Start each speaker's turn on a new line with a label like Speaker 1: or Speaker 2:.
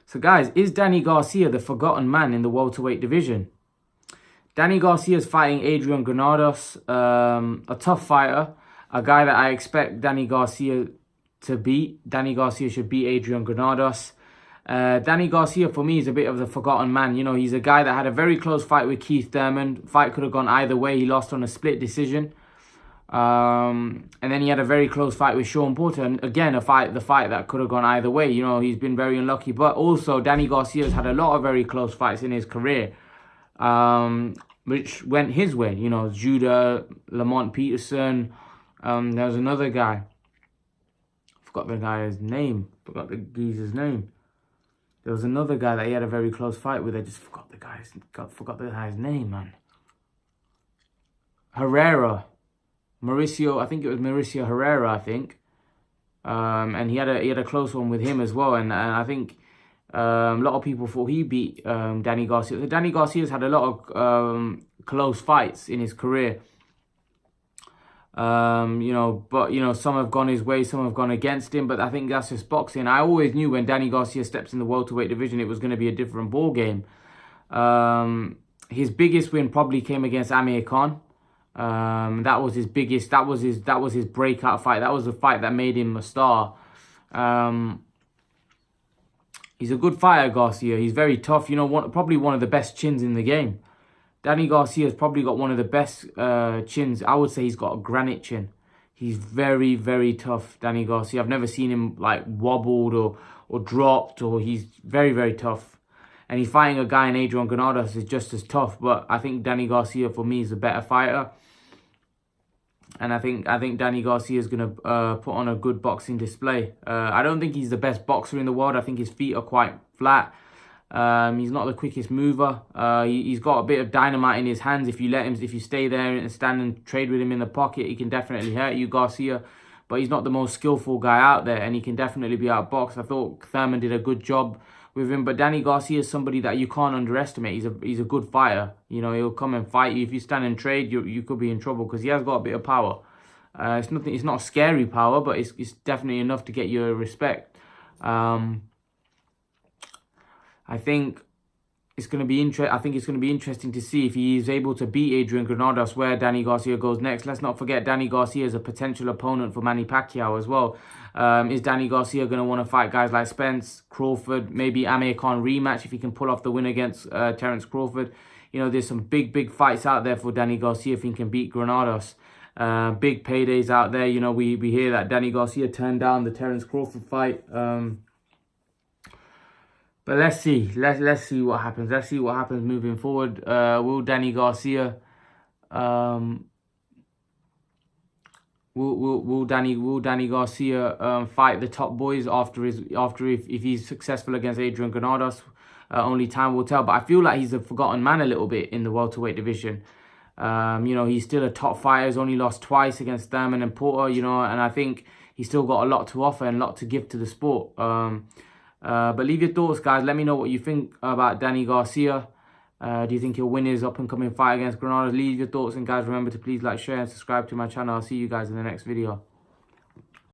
Speaker 1: So guys, is Danny Garcia the forgotten man in the welterweight division? Danny Garcia is fighting Adrian Granados, a tough fighter, a guy that I expect Danny Garcia to beat. Danny Garcia should beat Adrian Granados. Danny Garcia, for me, is a bit of the forgotten man. You know, he's a guy that had a very close fight with Keith Thurman. Fight could have gone either way. He lost on a split decision. And then he had a very close fight with Sean Porter. And again, the fight that could have gone either way. You know, he's been very unlucky. But also, Danny Garcia's had a lot of very close fights in his career, which went his way. You know, Judah, Lamont Peterson. There was another guy. Forgot the guy's name. Forgot the geezer's name. There was another guy that he had a very close fight with. I just forgot the guy's name, man. Herrera. Mauricio, I think it was Mauricio Herrera, I think. And he had a close one with him as well. And I think a lot of people thought he beat Danny Garcia. So Danny Garcia's had a lot of close fights in his career. You know, but, you know, some have gone his way, some have gone against him, but I think that's just boxing. I always knew when Danny Garcia steps in the welterweight division, it was going to be a different ball game. His biggest win probably came against Amir Khan. That was his biggest, that was his breakout fight. That was the fight that made him a star. He's a good fighter, Garcia. He's very tough. You know, probably one of the best chins in the game. Danny Garcia's probably got one of the best chins. I would say he's got a granite chin. He's very, very tough, Danny Garcia. I've never seen him like wobbled or dropped, or he's very, very tough. And he's fighting a guy in Adrian Granados is just as tough. But I think Danny Garcia, for me, is a better fighter. And I think Danny Garcia is going to put on a good boxing display. I don't think he's the best boxer in the world. I think his feet are quite flat. He's not the quickest mover. He's got a bit of dynamite in his hands. If you stay there and stand and trade with him in the pocket, he can definitely hurt you, Garcia. But he's not the most skillful guy out there, and he can definitely be outboxed. I thought Thurman did a good job with him, but Danny Garcia is somebody that you can't underestimate. He's a good fighter. You know, he'll come and fight you. If you stand and trade, you could be in trouble because he has got a bit of power. It's not scary power, but it's definitely enough to get your respect. I think it's going to be interesting to see if he is able to beat Adrian Granados, where Danny Garcia goes next. Let's not forget Danny Garcia is a potential opponent for Manny Pacquiao as well. Is Danny Garcia going to want to fight guys like Spence, Crawford, maybe Amir Khan rematch if he can pull off the win against Terence Crawford? You know, there's some big fights out there for Danny Garcia if he can beat Granados. Big paydays out there. You know, we hear that Danny Garcia turned down the Terence Crawford fight. But let's see. Let's see what happens. Let's see what happens moving forward. Will Danny Garcia will Danny Garcia fight the top boys if he's successful against Adrian Granados? Only time will tell. But I feel like he's a forgotten man a little bit in the welterweight division. You know, he's still a top fighter. He's only lost twice against Thurman and Porter. You know, and I think he's still got a lot to offer and a lot to give to the sport. But leave your thoughts, guys. Let me know what you think about Danny Garcia. Do you think he'll win his up-and-coming fight against Granados? Leave your thoughts, and guys, remember to please like, share, and subscribe to my channel. I'll see you guys in the next video.